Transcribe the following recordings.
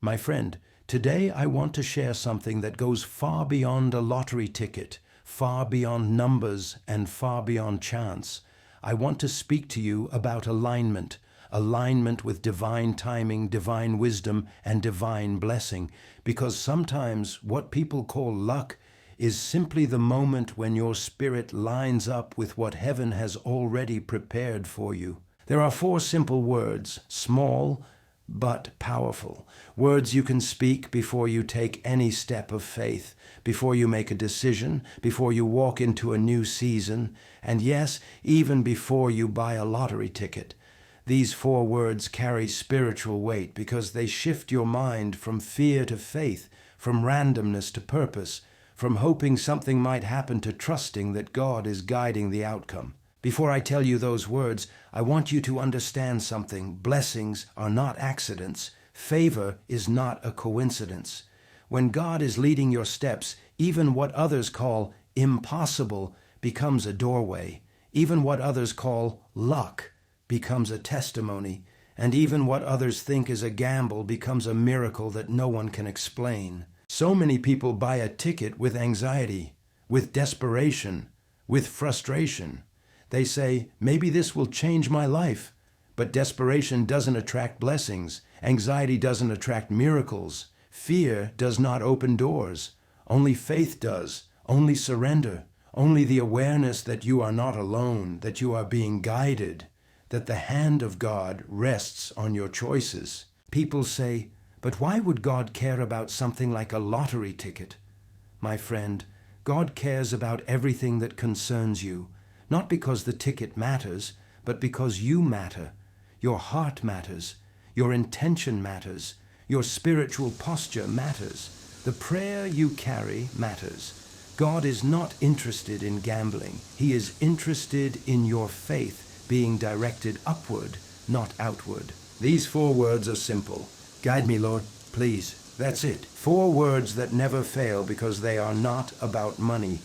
My friend, today I want to share something that goes far beyond a lottery ticket, far beyond numbers, and far beyond chance. I want to speak to you about alignment, alignment with divine timing, divine wisdom, and divine blessing, because sometimes what people call luck is simply the moment when your spirit lines up with what heaven has already prepared for you. There are 4 simple words, small but powerful. Words you can speak before you take any step of faith, before you make a decision, before you walk into a new season, and yes, even before you buy a lottery ticket. These 4 words carry spiritual weight because they shift your mind from fear to faith, from randomness to purpose, from hoping something might happen to trusting that God is guiding the outcome. Before I tell you those words, I want you to understand something. Blessings are not accidents. Favor is not a coincidence. When God is leading your steps, even what others call impossible becomes a doorway. Even what others call luck becomes a testimony. And even what others think is a gamble becomes a miracle that no one can explain. So many people buy a ticket with anxiety, with desperation, with frustration. They say, maybe this will change my life. But desperation doesn't attract blessings. Anxiety doesn't attract miracles. Fear does not open doors. Only faith does. Only surrender. Only the awareness that you are not alone, that you are being guided, that the hand of God rests on your choices. People say, but why would God care about something like a lottery ticket? My friend, God cares about everything that concerns you. Not because the ticket matters, but because you matter. Your heart matters. Your intention matters. Your spiritual posture matters. The prayer you carry matters. God is not interested in gambling. He is interested in your faith being directed upward, not outward. These 4 words are simple. Guide me, Lord, please. That's it. 4 words that never fail because they are not about money.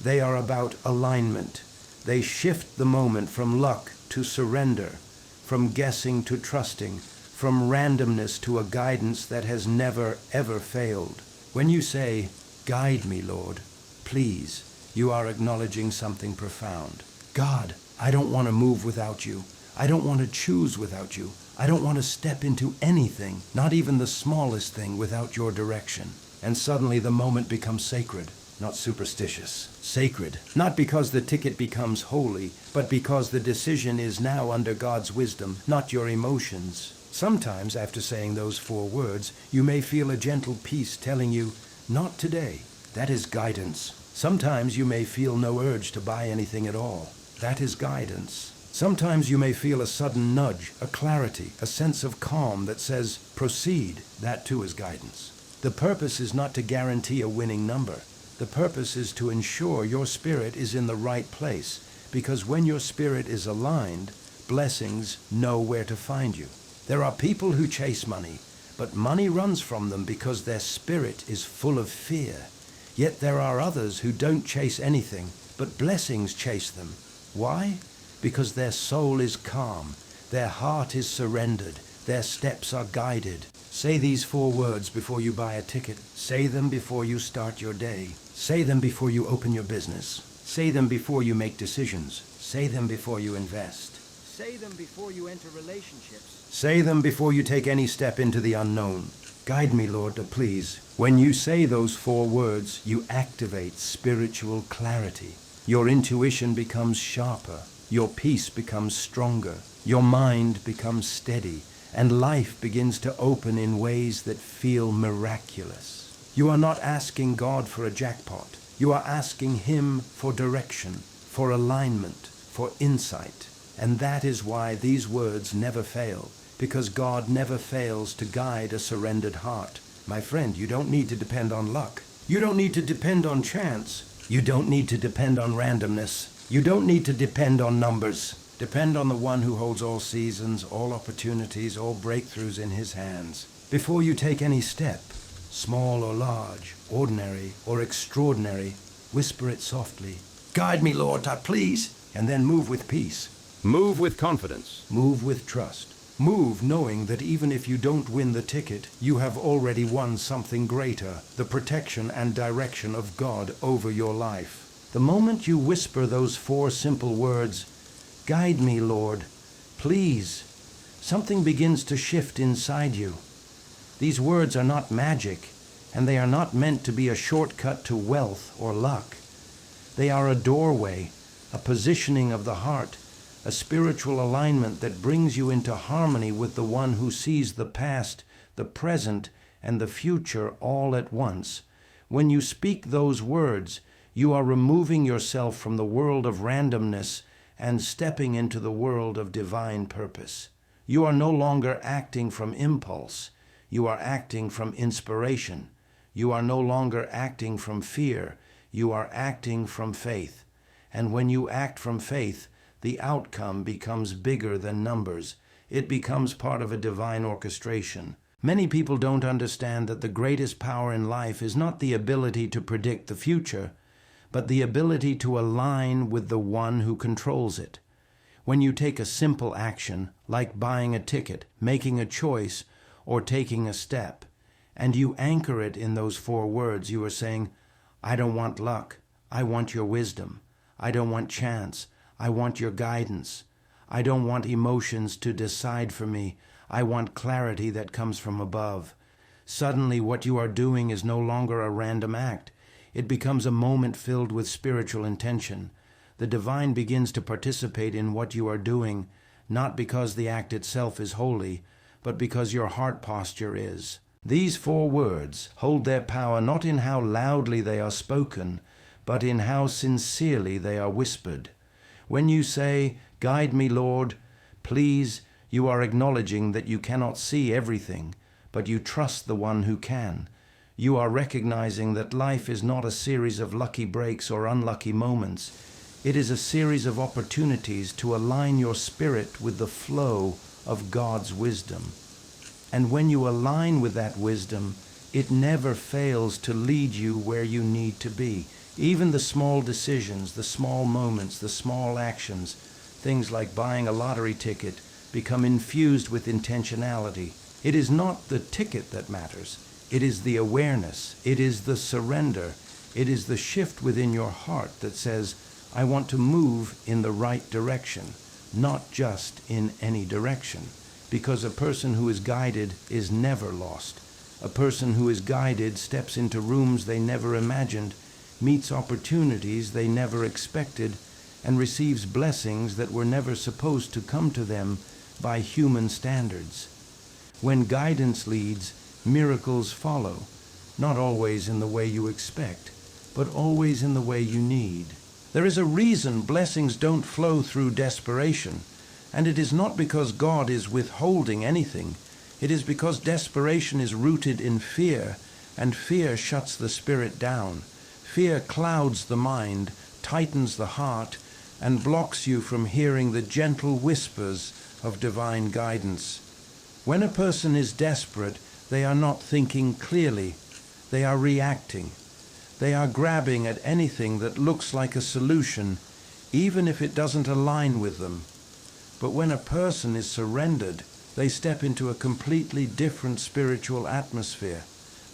They are about alignment. They shift the moment from luck to surrender, from guessing to trusting, from randomness to a guidance that has never, ever failed. When you say, guide me, Lord, please, you are acknowledging something profound. God, I don't want to move without you. I don't want to choose without you. I don't want to step into anything, not even the smallest thing, without your direction. And suddenly the moment becomes sacred. Not superstitious, sacred, not because the ticket becomes holy, but because the decision is now under God's wisdom, not your emotions. Sometimes, after saying those 4 words, you may feel a gentle peace telling you, not today. That is guidance. Sometimes you may feel no urge to buy anything at all. That is guidance. Sometimes you may feel a sudden nudge, a clarity, a sense of calm that says, proceed. That too is guidance. The purpose is not to guarantee a winning number. The purpose is to ensure your spirit is in the right place, because when your spirit is aligned, blessings know where to find you. There are people who chase money, but money runs from them because their spirit is full of fear. Yet there are others who don't chase anything, but blessings chase them. Why? Because their soul is calm, their heart is surrendered, their steps are guided. Say these 4 words before you buy a ticket. Say them before you start your day. Say them before you open your business. Say them before you make decisions. Say them before you invest. Say them before you enter relationships. Say them before you take any step into the unknown. Guide me, Lord, please. When you say those 4 words, you activate spiritual clarity. Your intuition becomes sharper. Your peace becomes stronger. Your mind becomes steady. And life begins to open in ways that feel miraculous. You are not asking God for a jackpot. You are asking Him for direction, for alignment, for insight. And that is why these words never fail, because God never fails to guide a surrendered heart. My friend, you don't need to depend on luck. You don't need to depend on chance. You don't need to depend on randomness. You don't need to depend on numbers. Depend on the one who holds all seasons, all opportunities, all breakthroughs in His hands. Before you take any step, small or large, ordinary or extraordinary, whisper it softly. Guide me, Lord, please. And then move with peace. Move with confidence. Move with trust. Move knowing that even if you don't win the ticket, you have already won something greater, the protection and direction of God over your life. The moment you whisper those 4 simple words, "Guide me, Lord, please," something begins to shift inside you. These words are not magic, and they are not meant to be a shortcut to wealth or luck. They are a doorway, a positioning of the heart, a spiritual alignment that brings you into harmony with the one who sees the past, the present, and the future all at once. When you speak those words, you are removing yourself from the world of randomness and stepping into the world of divine purpose. You are no longer acting from impulse. You are acting from inspiration. You are no longer acting from fear. You are acting from faith. And when you act from faith, the outcome becomes bigger than numbers. It becomes part of a divine orchestration. Many people don't understand that the greatest power in life is not the ability to predict the future, but the ability to align with the one who controls it. When you take a simple action, like buying a ticket, making a choice, or taking a step, and you anchor it in those 4 words, you are saying, "I don't want luck. I want your wisdom. I don't want chance. I want your guidance. I don't want emotions to decide for me. I want clarity that comes from above." Suddenly, what you are doing is no longer a random act. It becomes a moment filled with spiritual intention. The divine begins to participate in what you are doing, not because the act itself is holy, but because your heart posture is. These 4 words hold their power not in how loudly they are spoken, but in how sincerely they are whispered. When you say, "Guide me, Lord, please," you are acknowledging that you cannot see everything, but you trust the one who can. You are recognizing that life is not a series of lucky breaks or unlucky moments. It is a series of opportunities to align your spirit with the flow of God's wisdom. And when you align with that wisdom, it never fails to lead you where you need to be. Even the small decisions, the small moments, the small actions, things like buying a lottery ticket, become infused with intentionality. It is not the ticket that matters. It is the awareness. It is the surrender. It is the shift within your heart that says, "I want to move in the right direction, not just in any direction." Because a person who is guided is never lost. A person who is guided steps into rooms they never imagined, meets opportunities they never expected, and receives blessings that were never supposed to come to them by human standards. When guidance leads, miracles follow, not always in the way you expect, but always in the way you need. There is a reason blessings don't flow through desperation, and it is not because God is withholding anything. It is because desperation is rooted in fear, and fear shuts the spirit down. Fear clouds the mind, tightens the heart, and blocks you from hearing the gentle whispers of divine guidance. When a person is desperate, they are not thinking clearly. They are reacting. They are grabbing at anything that looks like a solution, even if it doesn't align with them. But when a person is surrendered, they step into a completely different spiritual atmosphere.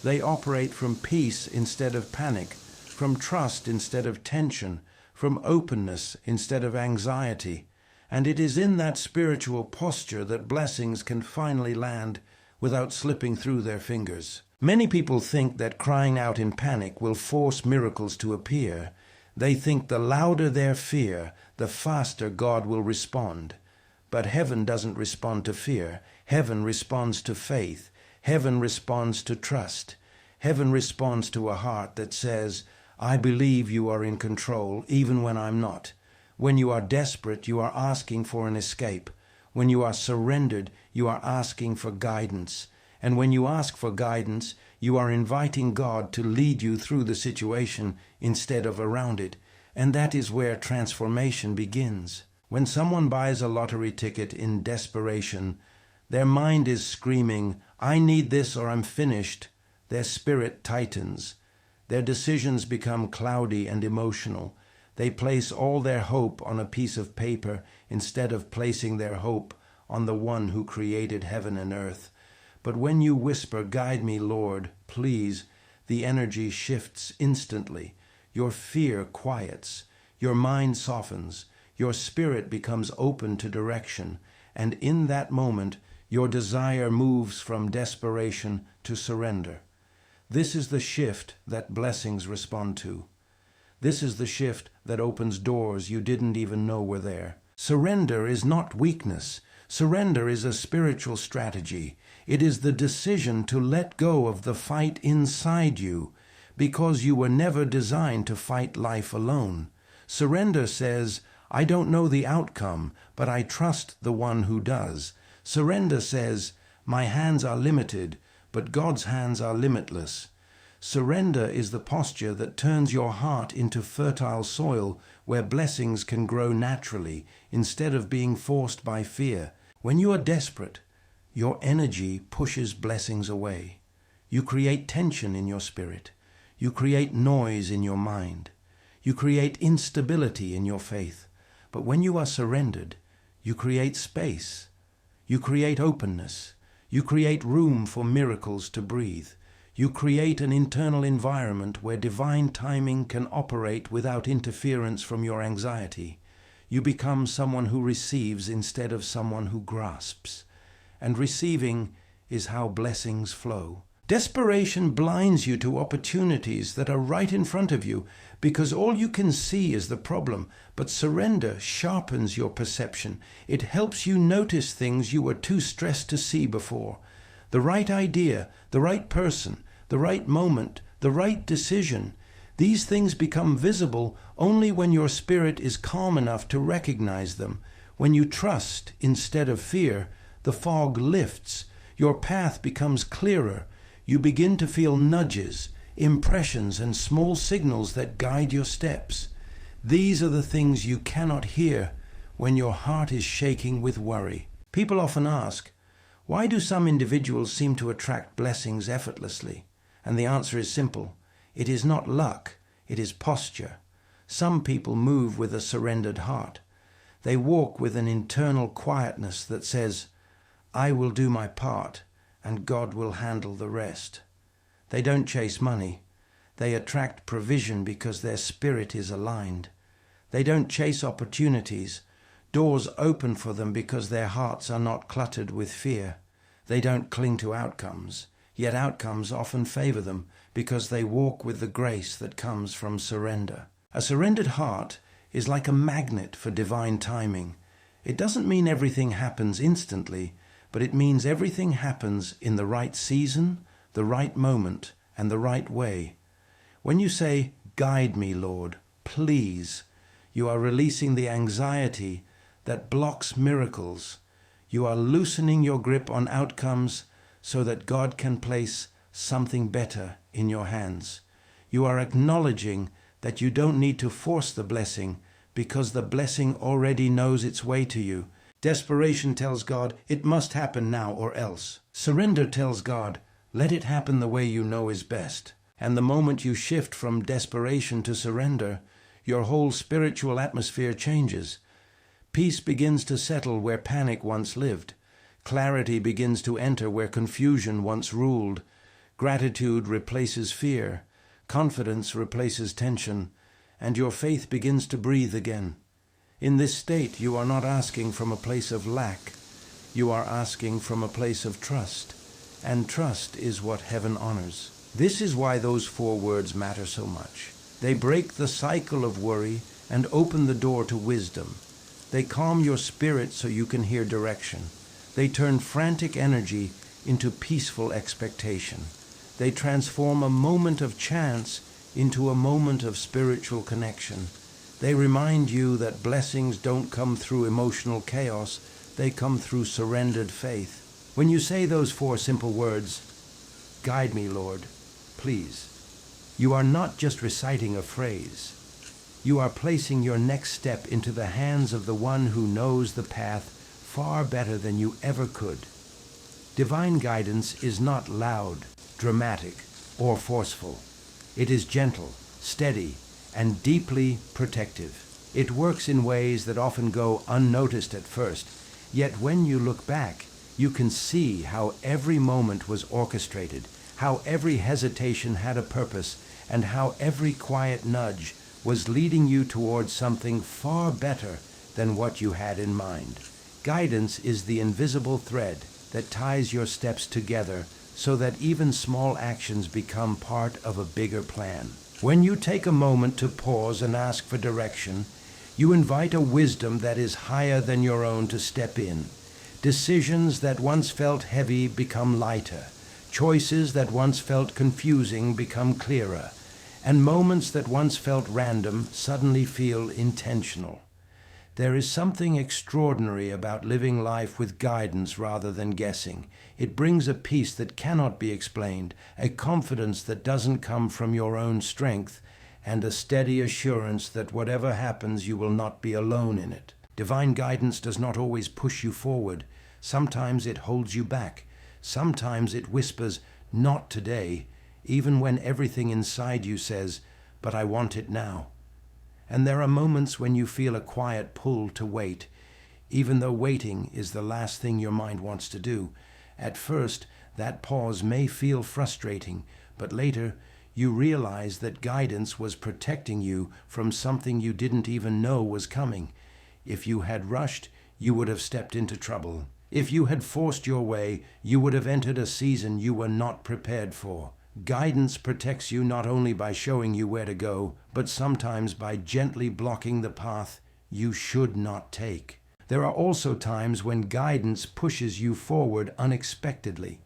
They operate from peace instead of panic, from trust instead of tension, from openness instead of anxiety. And it is in that spiritual posture that blessings can finally land without slipping through their fingers. Many people think that crying out in panic will force miracles to appear. They think the louder their fear, the faster God will respond. But heaven doesn't respond to fear. Heaven responds to faith. Heaven responds to trust. Heaven responds to a heart that says, "I believe you are in control, even when I'm not." When you are desperate, you are asking for an escape. When you are surrendered, you are asking for guidance. And when you ask for guidance, you are inviting God to lead you through the situation instead of around it. And that is where transformation begins. When someone buys a lottery ticket in desperation, their mind is screaming, "I need this or I'm finished." Their spirit tightens. Their decisions become cloudy and emotional. They place all their hope on a piece of paper instead of placing their hope on the one who created heaven and earth. But when you whisper, "Guide me, Lord, please," the energy shifts instantly. Your fear quiets, your mind softens, your spirit becomes open to direction, and in that moment, your desire moves from desperation to surrender. This is the shift that blessings respond to. This is the shift that opens doors you didn't even know were there. Surrender is not weakness. Surrender is a spiritual strategy. It is the decision to let go of the fight inside you, because you were never designed to fight life alone. Surrender says, "I don't know the outcome, but I trust the one who does." Surrender says, "My hands are limited, but God's hands are limitless." Surrender is the posture that turns your heart into fertile soil where blessings can grow naturally instead of being forced by fear. When you are desperate, your energy pushes blessings away. You create tension in your spirit. You create noise in your mind. You create instability in your faith. But when you are surrendered, you create space. You create openness. You create room for miracles to breathe. You create an internal environment where divine timing can operate without interference from your anxiety. You become someone who receives instead of someone who grasps. And receiving is how blessings flow. Desperation blinds you to opportunities that are right in front of you because all you can see is the problem, but surrender sharpens your perception. It helps you notice things you were too stressed to see before. The right idea, the right person, the right moment, the right decision. These things become visible only when your spirit is calm enough to recognize them. When you trust instead of fear, the fog lifts. Your path becomes clearer. You begin to feel nudges, impressions, and small signals that guide your steps. These are the things you cannot hear when your heart is shaking with worry. People often ask, why do some individuals seem to attract blessings effortlessly? And the answer is simple. It is not luck, it is posture. Some people move with a surrendered heart. They walk with an internal quietness that says, "I will do my part, and God will handle the rest." They don't chase money. They attract provision because their spirit is aligned. They don't chase opportunities. Doors open for them because their hearts are not cluttered with fear. They don't cling to outcomes, yet outcomes often favor them because they walk with the grace that comes from surrender. A surrendered heart is like a magnet for divine timing. It doesn't mean everything happens instantly, but it means everything happens in the right season, the right moment, and the right way. When you say, "Guide me, Lord, please," you are releasing the anxiety that blocks miracles. You are loosening your grip on outcomes so that God can place something better in your hands. You are acknowledging that you don't need to force the blessing because the blessing already knows its way to you. Desperation tells God, "It must happen now or else." Surrender tells God, "Let it happen the way you know is best." And the moment you shift from desperation to surrender, your whole spiritual atmosphere changes. Peace begins to settle where panic once lived. Clarity begins to enter where confusion once ruled. Gratitude replaces fear. Confidence replaces tension. And your faith begins to breathe again. In this state, you are not asking from a place of lack. You are asking from a place of trust. And trust is what heaven honors. This is why those 4 words matter so much. They break the cycle of worry and open the door to wisdom. They calm your spirit so you can hear direction. They turn frantic energy into peaceful expectation. They transform a moment of chance into a moment of spiritual connection. They remind you that blessings don't come through emotional chaos, they come through surrendered faith. When you say those 4 simple words, "Guide me, Lord, please," you are not just reciting a phrase. You are placing your next step into the hands of the one who knows the path far better than you ever could. Divine guidance is not loud, dramatic, or forceful. It is gentle, steady, and deeply protective. It works in ways that often go unnoticed at first, Yet when you look back, you can see how every moment was orchestrated, how every hesitation had a purpose, and how every quiet nudge was leading you towards something far better than what you had in mind. Guidance is the invisible thread that ties your steps together so that even small actions become part of a bigger plan. When you take a moment to pause and ask for direction, you invite a wisdom that is higher than your own to step in. Decisions that once felt heavy become lighter. Choices that once felt confusing become clearer. And moments that once felt random suddenly feel intentional. There is something extraordinary about living life with guidance rather than guessing. It brings a peace that cannot be explained, a confidence that doesn't come from your own strength, and a steady assurance that whatever happens, you will not be alone in it. Divine guidance does not always push you forward. Sometimes it holds you back. Sometimes it whispers, "Not today," even when everything inside you says, "But I want it now." And there are moments when you feel a quiet pull to wait, even though waiting is the last thing your mind wants to do. At first, that pause may feel frustrating, but later you realize that guidance was protecting you from something you didn't even know was coming. If you had rushed, you would have stepped into trouble. If you had forced your way, you would have entered a season you were not prepared for. Guidance protects you not only by showing you where to go, but sometimes by gently blocking the path you should not take. There are also times when guidance pushes you forward unexpectedly.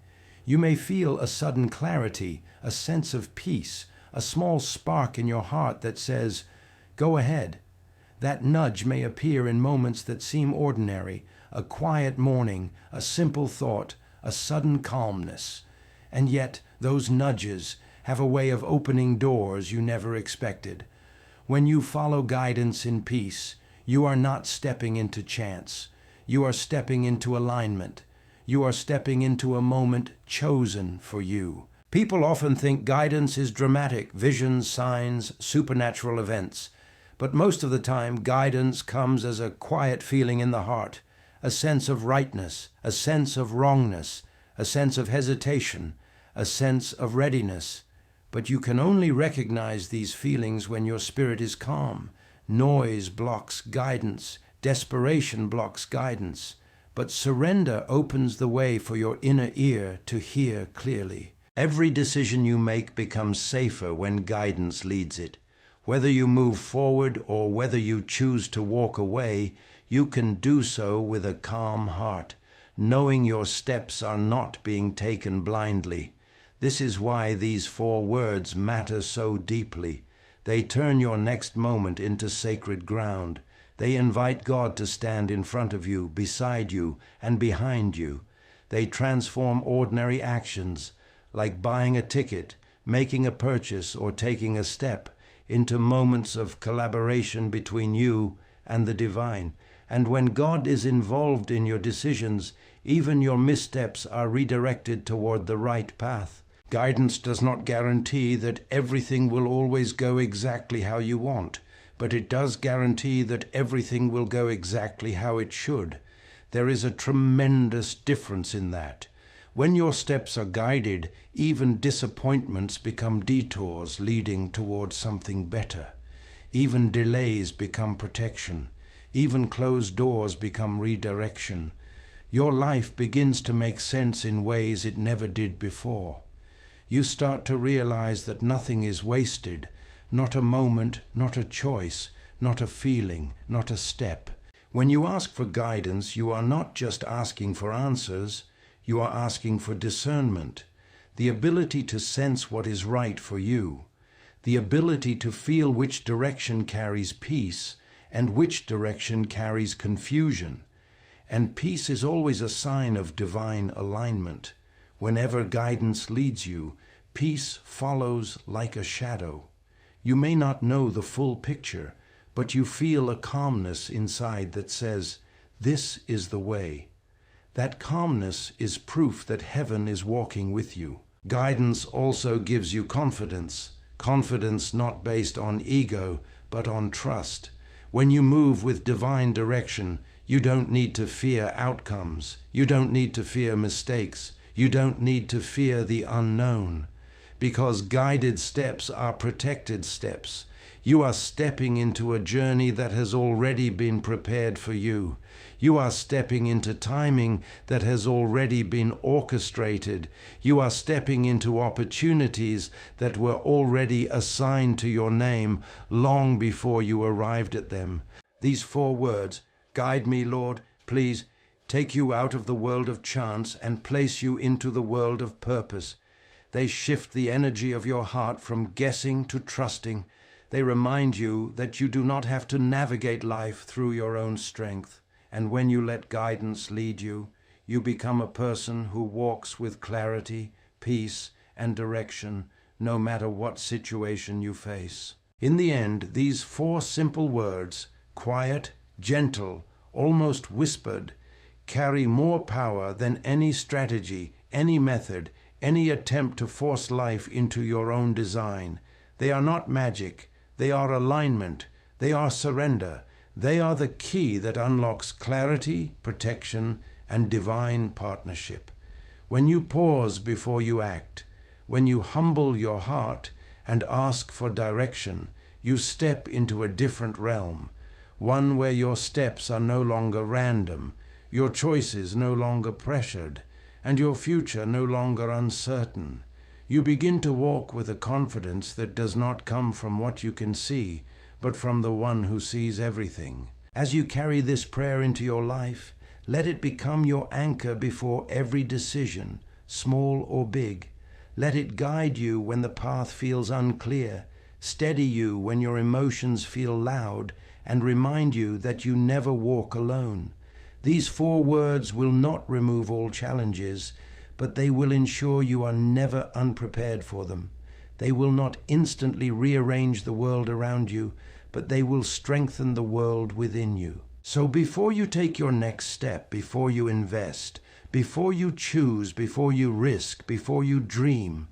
You may feel a sudden clarity, a sense of peace, a small spark in your heart that says, "Go ahead." That nudge may appear in moments that seem ordinary, a quiet morning, a simple thought, a sudden calmness. And yet, those nudges have a way of opening doors you never expected. When you follow guidance in peace, you are not stepping into chance. You are stepping into alignment. You are stepping into a moment chosen for you. People often think guidance is dramatic, visions, signs, supernatural events. But most of the time, guidance comes as a quiet feeling in the heart, a sense of rightness, a sense of wrongness, a sense of hesitation, a sense of readiness. But you can only recognize these feelings when your spirit is calm. Noise blocks guidance. Desperation blocks guidance. But surrender opens the way for your inner ear to hear clearly. Every decision you make becomes safer when guidance leads it. Whether you move forward or whether you choose to walk away, you can do so with a calm heart, knowing your steps are not being taken blindly. This is why these 4 words matter so deeply. They turn your next moment into sacred ground. They invite God to stand in front of you, beside you, and behind you. They transform ordinary actions, like buying a ticket, making a purchase, or taking a step, into moments of collaboration between you and the divine. And when God is involved in your decisions, even your missteps are redirected toward the right path. Guidance does not guarantee that everything will always go exactly how you want, but it does guarantee that everything will go exactly how it should. There is a tremendous difference in that. When your steps are guided, even disappointments become detours leading towards something better. Even delays become protection. Even closed doors become redirection. Your life begins to make sense in ways it never did before. You start to realize that nothing is wasted, not a moment, not a choice, not a feeling, not a step. When you ask for guidance, you are not just asking for answers, you are asking for discernment, the ability to sense what is right for you, the ability to feel which direction carries peace and which direction carries confusion. And peace is always a sign of divine alignment. Whenever guidance leads you, peace follows like a shadow. You may not know the full picture, but you feel a calmness inside that says, "This is the way." That calmness is proof that heaven is walking with you. Guidance also gives you confidence. Confidence not based on ego, but on trust. When you move with divine direction, You don't need to fear outcomes. You don't need to fear mistakes. You don't need to fear the unknown, because guided steps are protected steps. You are stepping into a journey that has already been prepared for you. You are stepping into timing that has already been orchestrated. You are stepping into opportunities that were already assigned to your name long before you arrived at them. These 4 words, guide me, Lord, please, take you out of the world of chance and place you into the world of purpose. They shift the energy of your heart from guessing to trusting. They remind you that you do not have to navigate life through your own strength. And when you let guidance lead you, you become a person who walks with clarity, peace, and direction, no matter what situation you face. In the end, these 4 simple words, quiet, gentle, almost whispered, carry more power than any strategy, any method, any attempt to force life into your own design. They are not magic. They are alignment. They are surrender. They are the key that unlocks clarity, protection, and divine partnership. When you pause before you act, when you humble your heart and ask for direction, you step into a different realm, one where your steps are no longer random, your choices no longer pressured, and your future no longer uncertain. You begin to walk with a confidence that does not come from what you can see, but from the one who sees everything. As you carry this prayer into your life, let it become your anchor before every decision, small or big. Let it guide you when the path feels unclear, steady you when your emotions feel loud, and remind you that you never walk alone. These 4 words will not remove all challenges, but they will ensure you are never unprepared for them. They will not instantly rearrange the world around you, but they will strengthen the world within you. So before you take your next step, before you invest, before you choose, before you risk, before you dream,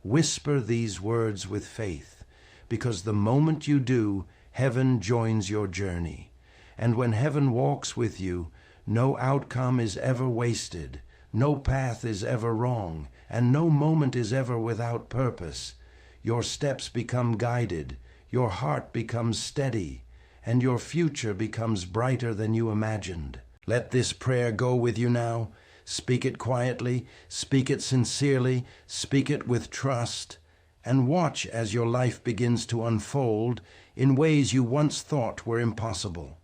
whisper these words with faith, because the moment you do, heaven joins your journey. And when heaven walks with you, no outcome is ever wasted, no path is ever wrong, and no moment is ever without purpose. Your steps become guided, your heart becomes steady, and your future becomes brighter than you imagined. Let this prayer go with you now. Speak it quietly, speak it sincerely, speak it with trust, and watch as your life begins to unfold in ways you once thought were impossible.